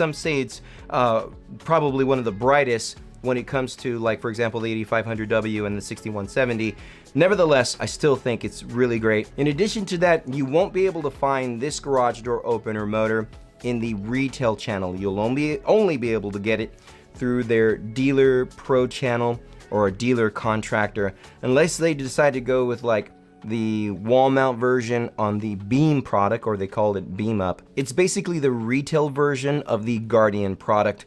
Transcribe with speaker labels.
Speaker 1: Some say it's probably one of the brightest when it comes to, like, for example, the 8500W and the 6170. Nevertheless, I still think it's really great. In addition to that, you won't be able to find this garage door opener motor in the retail channel. You'll only be able to get it through their dealer pro channel or a dealer contractor, unless they decide to go with like the wall mount version on the Beam product, or they called it Beam Up. It's basically the retail version of the Guardian product.